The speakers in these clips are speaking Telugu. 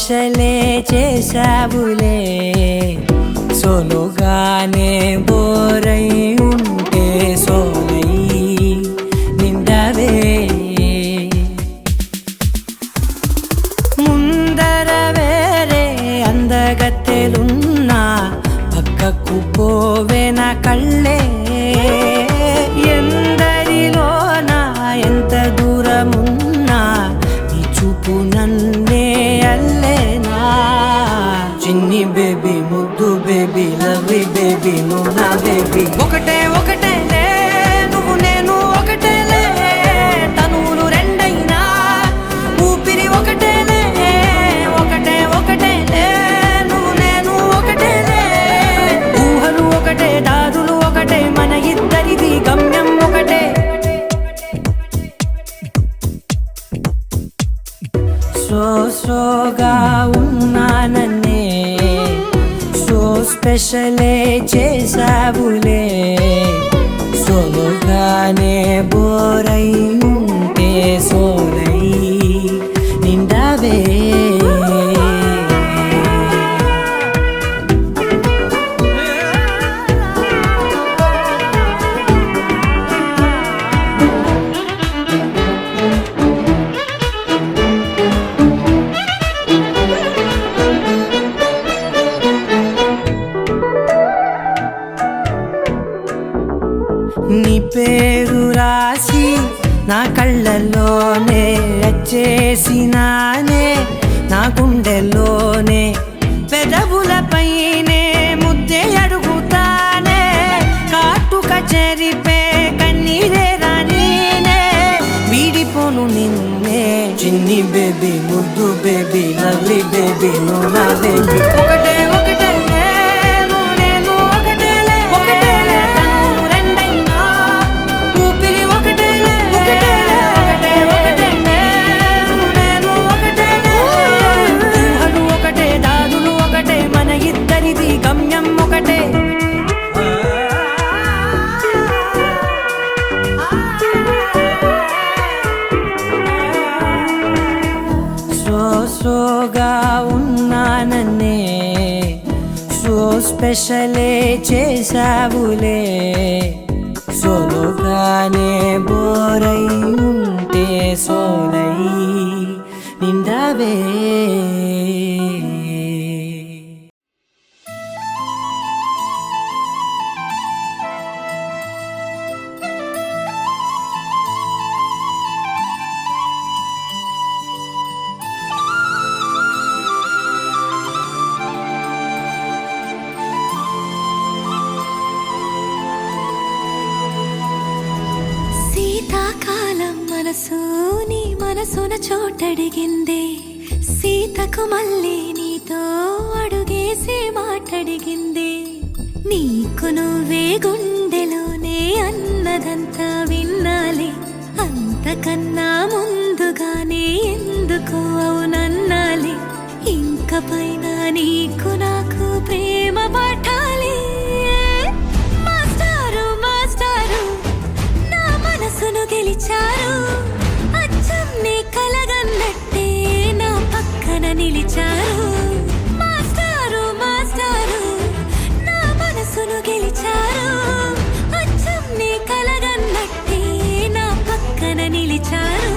స్పెషలే చేసావులే సోలోగానే బోరై ఉంటే సోలై నిండవే ముందర వేరే అందగత్తెలున్నా పక్కకు పోవే నా కళ్ళే ఎందరిలోనా ఎంత దూరమున్నా నీ చూపు నన్నే అల్లేనా చిన్ని బేబీ ముద్దు బేబీ లవ్లీ బేబీ నువ్వు నా బేబీ ఒకటే ఒకటేలే నువ్వు నేను ఒకటేలే తనువులు రెండైనా ఊపిరి ఒకటేలే ఒకటే ఒకటేలే నువ్వు నేను ఒకటేలే ఊహలు ఒకటే దారులు ఒకటే మన ఇద్దరిది గమ్యం ఒకటే సోగా ఉన్నానన్నే సో స్పెషలే చేసావులే సోలోగానే బోరై ఉంటే సోలై నిండవే నీ పేరు రాసి నా కళ్ళల్లోనే వచ్చేసినానే నా గుండెల్లోనే పెదవులపైనే ముద్దే అడుగుతానే కాటుక చెరిపే కన్నీరే రానీనే వీడిపోను నిన్నే చిన్ని బేబీ ముద్దు బేబీ లవ్లీ బేబీ నువ్వు నా బేబీ ఒకటే ఒకటే గమ్యం ఒకటే సోగా ఉన్నానన్నే సో స్పెషలే చేసావులే సోలోగానే బోరై ఉంటే సోలై నిండవే మనసు నీ మనసున చోటడిగిందే సీతకు మళ్ళీ నీతో అడుగేసి మాటడిగిందే నీకు నువ్వే గుండెలోనే అన్నదంతా విన్నాలి అంతకన్నా ముందుగానే ఎందుకు అవునన్నాలి ఇంక పైన నీకు నాకు ప్రేమ పట్టాలి మాస్టారు మాస్టారు నా మనసును గెలిచారు అచ్చం నీ కలగన్నట్టే నా పక్కన నిలిచారు మాస్టారు మాస్టారు నా మనసును గెలిచారు అచ్చం నీ కలగన్నట్టే నా పక్కన నిలిచారు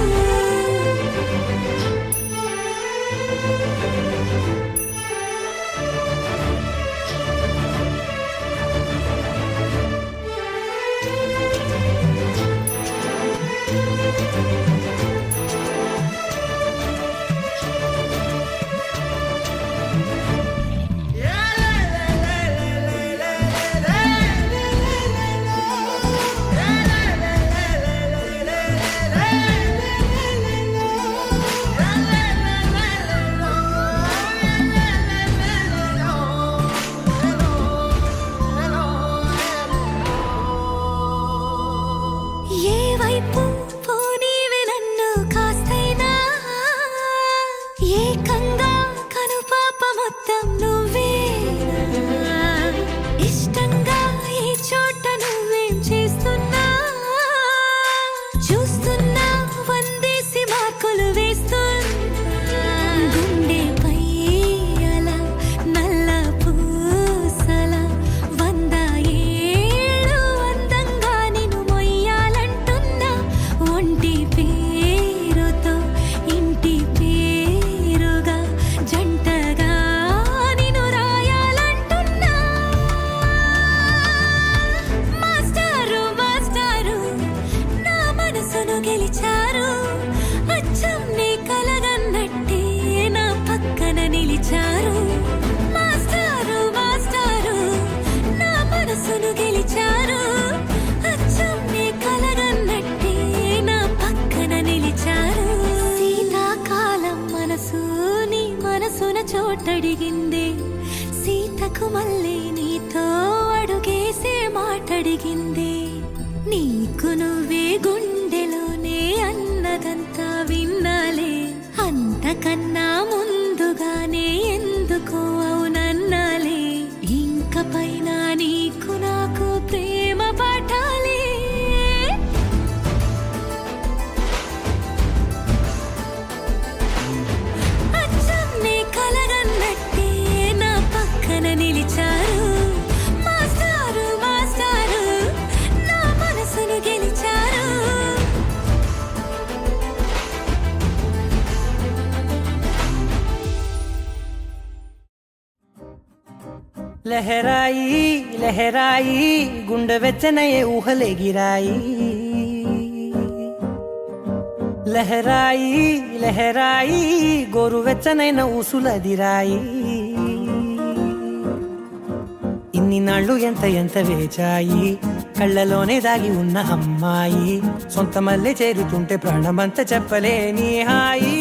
మనసును గెలిచారు అచ్చం నీ కలగన్నట్టే నా పక్కన నిలిచారు శీతాకాలం మనసు నీ మనసున చోటడిగింది సీతకు మళ్ళీ నీతో అడుగేసే మాటడిగింది నీకు నువ్వే గుండెలోనే అన్నదంతా విన్నాలే అంతకన్నా ముందుగానే ఎందుకో అవునన్నాలే ఇంక పైన నీకు నాకు ప్రేమ పాఠాలే అచ్చం నీ కలగన్నట్టే నా పక్కన నిలిచారు మాస్టారు మాస్టారు నా మనసును గెలిచారు లహరాయి లహరాయి గుండె వెచ్చనయే ఊహలే గిరాయి లహరాయి లహరాయి గోరు వెచ్చనైన ఊసులదిరాయి ఇన్ని నాళ్ళు ఎంత ఎంత వేచాయి కళ్ళలోనే దాగి ఉన్న అమ్మాయి సొంత మల్లె చేరుతుంటే ప్రాణమంతా చెప్పలేని హాయి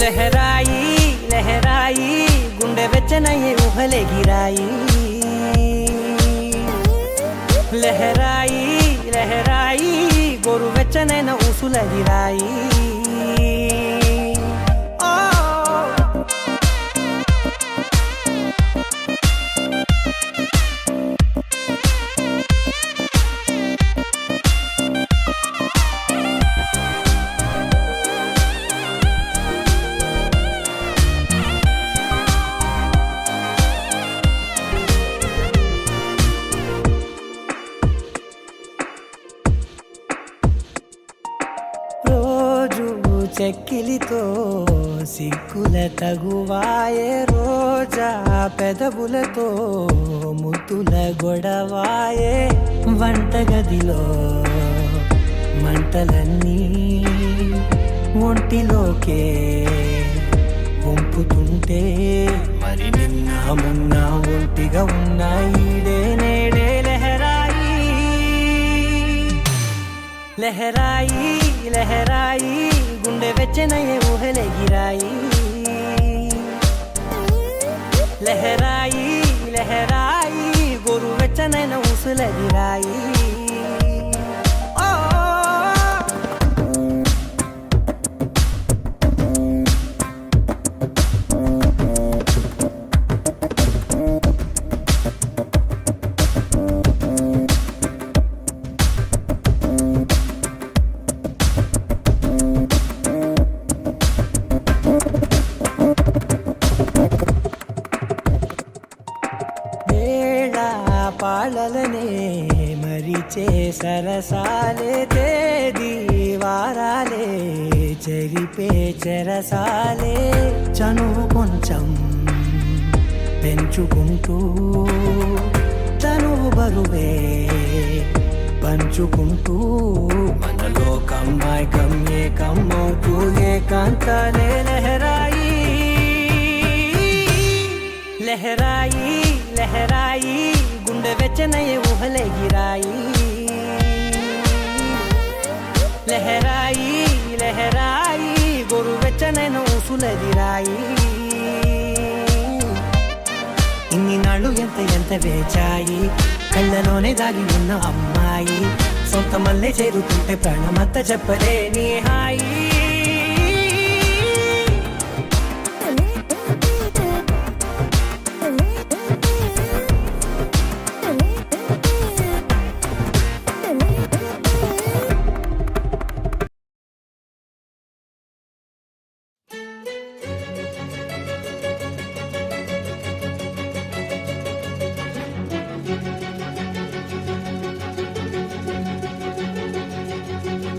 లహరాయి లహరాయి గుండె వెచ్చనయ్యే ఊహలే గిరాయి లహరాయి లహరాయి గోరు వెచ్చనైన ఊసులదిరాయి చెక్కిలితో సిక్కుల తగువాయే రోజా పెదవులతో ముద్దుల గొడవాయే వంటగదిలో మంటలన్నీ ఒంటిలోకే వంపుతుంటే మరి నిన్న మొన్న ఒంటిగా ఉన్న ఈడే నేడే లహరాయి లహరాయి లహరాయి గుండె వెచ్చనయ్యే ఊహలే గిరాయి లహరాయి లహరాయి గోరు వెచ్చనైన ఊసులదిరాయి పాలలనే మరిచే సరసాలే తేదీ వారాలే చెరిపే చెరసాలే చనువు కొంచెం పెంచుకుంటూ తనువు బరువే పంచుకుంటూ మనలో కమ్మాయి కమ్మే కమ్మవుతూ ఏకాంతాలే లహరాయి లహరాయి లహరాయి గుండె వెచ్చనయ్యే ఊహలే గిరాయి లహరాయి లహరాయి గోరు వెచ్చనైన ఊసులదిరాయి ఇన్ని నాళ్ళు ఎంత ఎంత వేచాయి కళ్ళలోనే దాగి ఉన్న అమ్మాయి సొంత మల్లె చేరుతుంటే ప్రాణమంతా చెప్పలేని హాయి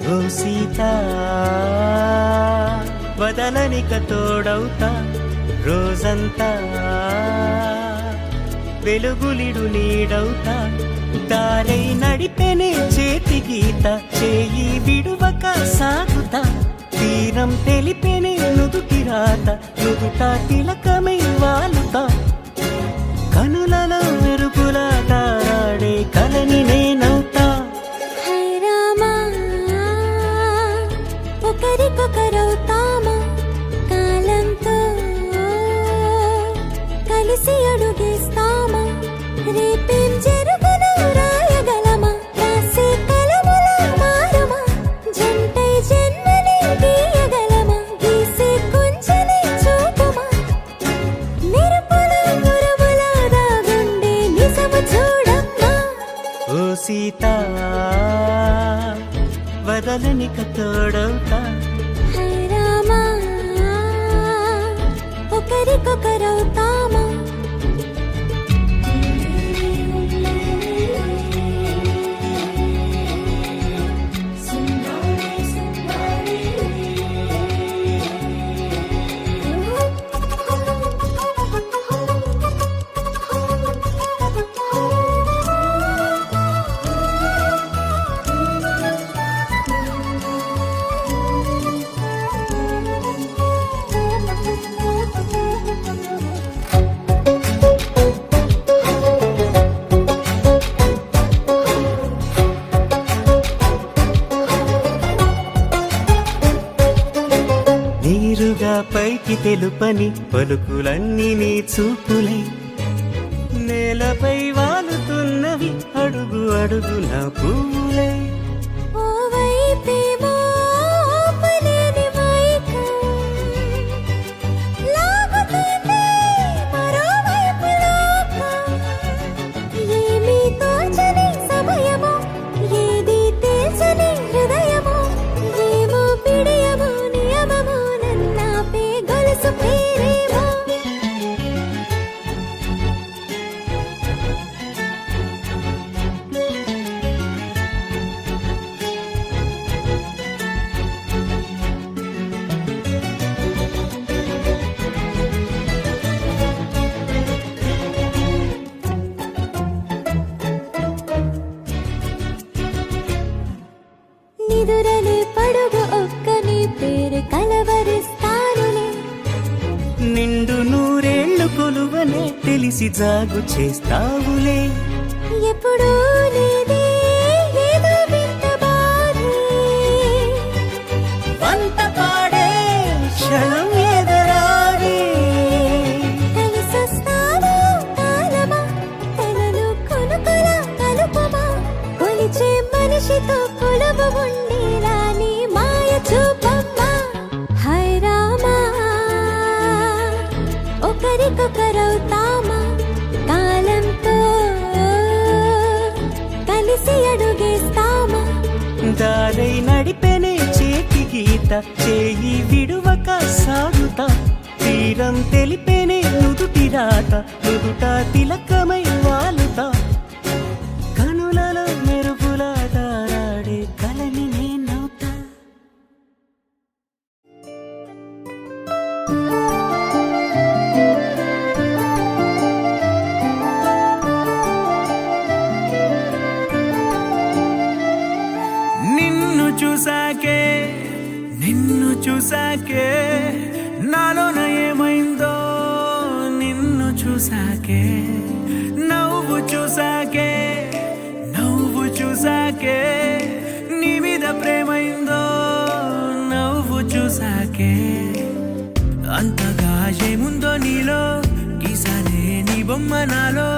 ఓ సీత వదలనిక తోడవుతా రోజంతా వెలుగులిడు నీడవుతా దారై నడిపెనే చేతి గీత చేయి విడువక సాగుతా తీరం తెలిపెనే నుదుటి రాత నుదుట తిలకమై వాలుతా కనులలో మెరుపులా తారాడే కలని నేనవుతా హై రామా ఒకరికొకరవుతామా కాలంతో కలిసి అడుగేస్తామా రేపేం జరుగునో రాయగలమా రాసే కలములా మారుమా జంటై జన్మని గీయగలమా గీసే కొంచెనే చూపుమా మెరుపుల మురుముల దాగుండే నిజము చూడమ్మా ఓ సీత వదలనిక తోడవుతా హై రామా ఒకరికొకరవుతామా నీరుగా పైకి తెలుపని పలుకులన్నీ నీ చూపులై నేలపై వాలుతున్నవి అడుగు అడుగున పూలై ఓ వైపేమో ఆపలేని మైకం లాగుతుంది మరోవైపు లోకం ఏమీ తోచని సమయమో ఏది తేల్చని హృదయమో ఏమో పిడియమో నియమమో నన్నాపే గొలుసు పేరేమో నిదురలే పడుగు ఒక్క నీ పేరు కలవరిస్తానులే నిండు నూరేళ్లు కొలువనే తెలిసి జాగు చేస్తావులే ఎప్పుడూ లేదే ఏదో వింత బాధే వంత పాడే క్షణం ఎదరాడే కలిసొస్తావో కాలమా తనలో కొనుకొలా కలుపమా కొలిచే మనిషితో కొలువు ఉండేలా నీ మాయ చూపమ్మా హై రామా ఒకరికొకరవుతామా కాలంతో కలిసి అడుగేస్తామా దారై నడిపెనే చేతి గీత చేయి విడువక సాగుతా తీరం తెలిపెనే నుదుటి రాత నుదుట తిలకమై వాలుతా కనులలో మెరుపులా తారాడే కలని నేనవుతా నిన్ను చూసాకే నాలోన ఏమైందో నిన్ను చూసాకే నవ్వు చూసాకే నీ మీద ప్రేమైందో నవ్వు చూసాకే అంతగా ఏముందో నీలో గీసానే నీ బొమ్మ నాలో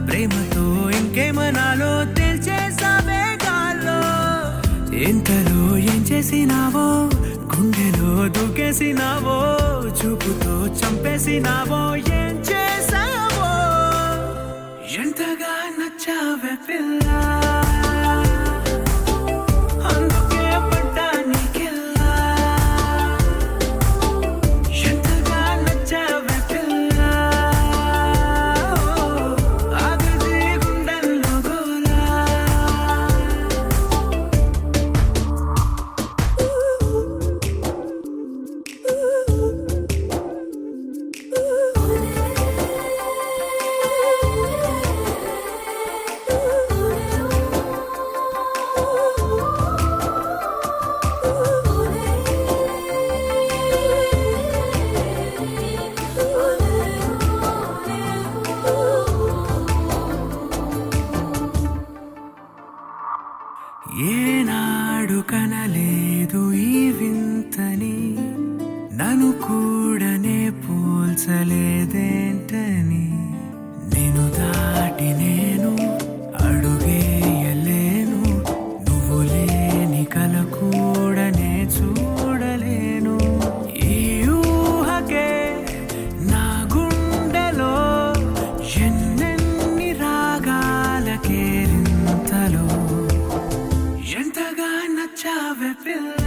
ప్రేమతో ఇంకేమనాలో తెలిచేసావే గాల్లో ఎంతలో ఏం చేసినావో గుండెలో దూకేసినావో చూపుతో చంపేసినావో ఏం చేసావో ఎంతగా నచ్చావే పిల్ల అందుకే పడ్డా నీకెల్లా ఎంతగా నచ్చావే పిల్ల ఆగది గుండెల్లో గోలా లేదు ఈ వింతని నన్ను కూడనే పోల్చలేదేంటని నేను దాటి నేను అడుగేయలేను నువ్వు లేని కల కూడనే చూడలేను ఈ ఊహకే నా గుండెలో ఎన్నెన్ని రాగాల కేరింతలో ఎంతగా నచ్చావే పిల్ల